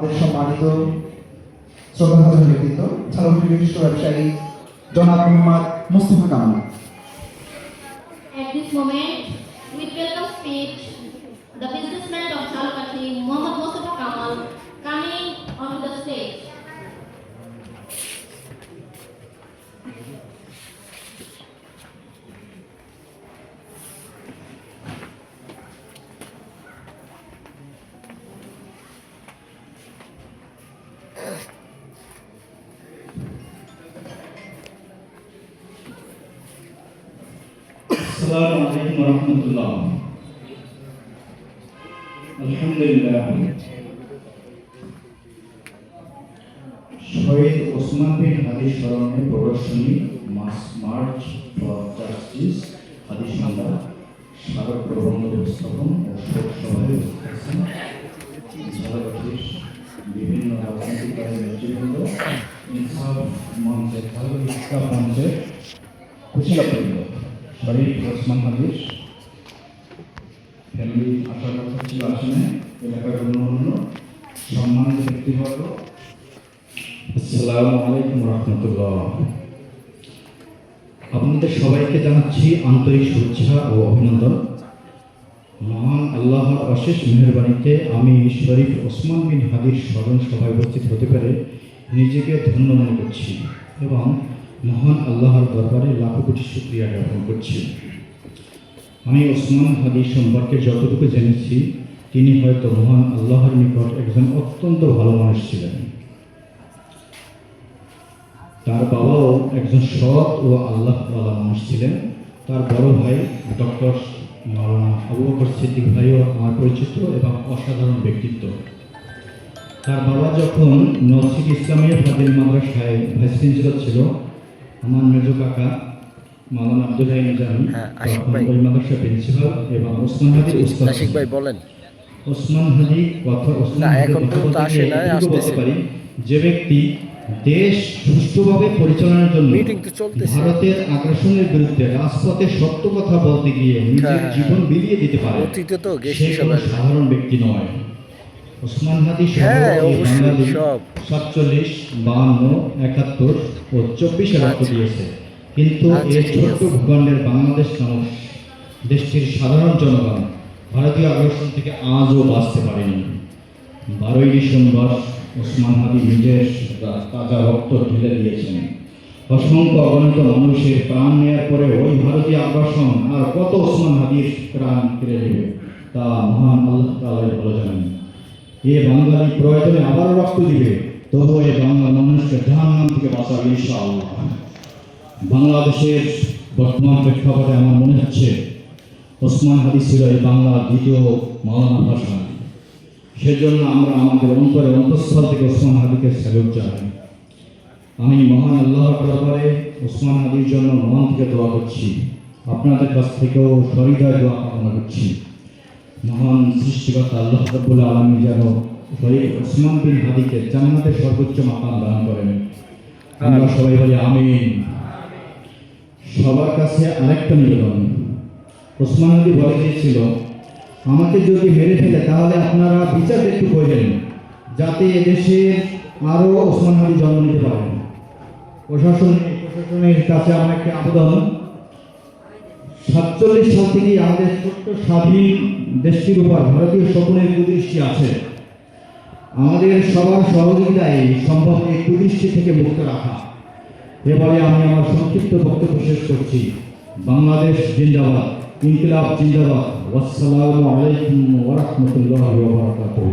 আমাদের সম্মানিত শ্রদ্ধাভাজন ব্যক্তিত্ব ঝালকাঠি বিশিষ্ট ব্যবসায়ী জনাব Mohammad Mustafa Kamal. At this moment, we welcome speech the businessman of Jalkati, Mohammad Mustafa Kamal, coming onto the stage. السلام عليكم ورحمة الله. الحمد لله. শহীদ ওসমান বিন হাদি স্মরণে প্রদর্শনী মার্চ ফর জাস্টিস হাদি সন্ধ্যা স্মারক প্রবন্ধ উপস্থাপন ও শোক সভায় উপস্থিত আছেন ঝালকাঠির বিভিন্ন রাজনৈতিক দলের নেতৃবৃন্দ, ইনসাফ মঞ্চের ইনসাফ মঞ্চের কুশলাবৃন্দ, শরীফ ওসমান হাদির ফ্যামিলি আসার কথা ছিল আসনে, এলাকার অন্যান্য সম্মানিত ব্যক্তিবর্গ, আসসালামু আলাইকুম রহমতুল্লাহ। আপনাদের সবাইকে জানাচ্ছি আন্তরিক শুভেচ্ছা ও অভিনন্দন। মহান আল্লাহর অশেষ মেহেরবানিতে আমি শরীফ ওসমান বিন হাদির স্মরণ সভায় উপস্থিত হতে পেরে নিজেকে ধন্য মনে করছি এবং মহান আল্লাহর দরবারে লাখো কোটি শুকরিয়া জ্ঞাপন করছি। আমি ওসমান হাদি সম্পর্কে যতটুকু জেনেছি, তিনি হয়তো মহান আল্লাহর নিকট একজন অত্যন্ত ভালো মানুষ ছিলেন। তার বাবাও একজন সৎ ও আল্লাহওয়ালা মানুষ ছিলেন। তার বড় ভাই ডক্টর মাওলানা আবু বকর সিদ্দিক ভাইও আমার পরিচিত এবং অসাধারণ ব্যক্তিত্ব। তার বাবা যখন নরসিক ইসলামিয়া ফাজিল মাদ্রাসায় ভাইস প্রিন্সিপাল ছিল, আমার মেজ কাকা মাওলানা আব্দুল হাই নিজামী ওই মাদ্রাসার প্রিন্সিপাল এবং ওসমান হাদির উস্তাদ। ভাই বলেন। ওসমান হাদি কথা পারি, যে ব্যক্তি দেশ সুষ্ঠুভাবে পরিচালনার জন্য ভারতের আগ্রাসনের বিরুদ্ধে রাজপথে সত্য কথা বলতে গিয়ে নিজের জীবন বিলিয়ে দিতে পারে, সে কোনো সাধারণ ব্যক্তি নয়। ওসমান হাদি বাংলাদেশ 47, 52, 71 ও 24 রক্ত দিয়েছে, কিন্তু এই ছোট্ট ভূখণ্ডের বাংলাদেশ নামক দেশটির সাধারণ জনগণ ভারতীয় আগ্রাসন থেকে আজও বাঁচতে পারেনি। 12ই ডিসেম্বর ওসমান হাদি নিজের তাজা রক্ত ঢেলে দিয়েছেন। অসংখ্য অগণিত মানুষের প্রাণ নেওয়ার পরে ওই ভারতীয় আগ্রাসন আর কত ওসমান হাদির প্রাণ কেড়ে নেবে তা মহান আল্লাহ তাআলাই ভালো জানেন। এ বাঙালি প্রয়োজনে আবার রক্ত দিবে, তবুও এই বাংলার মানুষকে জাহান্নাম থেকে বাঁচাবে ইনশাআল্লাহ। বাংলাদেশের বর্তমান প্রেক্ষাপটে আমার মনে হচ্ছে ওসমান হাদি ছিল এই বাংলার দ্বিতীয় মাওলানা ভাষণ। সেজন্য আমরা আমাদের অন্তঃস্থল থেকে ওসমান হাদিকে স্যালুট জানাই। আমি মহান আল্লাহর দরবারে ওসমান হাদির জন্য মন থেকে দোয়া করছি, আপনাদের কাছ থেকেও সহৃদয় দোয়া কামনা করছি। মহান সৃষ্টিকর্তা আল্লাহ রাব্বুল আলামিন যেন শরীফ ওসমান বিন হাদিকে জান্নাতের সর্বোচ্চ মাকাম দান করেন। আমরা সবাই বলি আমিন। সবার কাছে আরেকটা নিবেদন, ওসমান হাদি বলে গিয়েছিল, আমাকে যদি মেরে ফেলে তাহলে আপনারা বিচার একটু করবেন, যাতে এদেশের আরও ওসমান হাদি জন্ম নিতে পারেন। প্রশাসনের কাছে আমার একটা আবেদন, 47 সাল থেকে আমাদের ছোট্ট স্বাধীন দেশটির উপর ভারতীয় শকুনের কুদৃষ্টি আছে। আমাদের সবার সহযোগিতায় সম্ভব এই কুদৃষ্টি থেকে মুক্ত রাখা। এবারে আমি আমার সংক্ষিপ্ত বক্তব্য শেষ করছি। বাংলাদেশ জিন্দাবাদ, ইনকিলাব জিন্দাবাদ। আসসালামু আলাইকুম ওয়া রাহমাতুল্লাহি ওয়া বারাকাতুহু।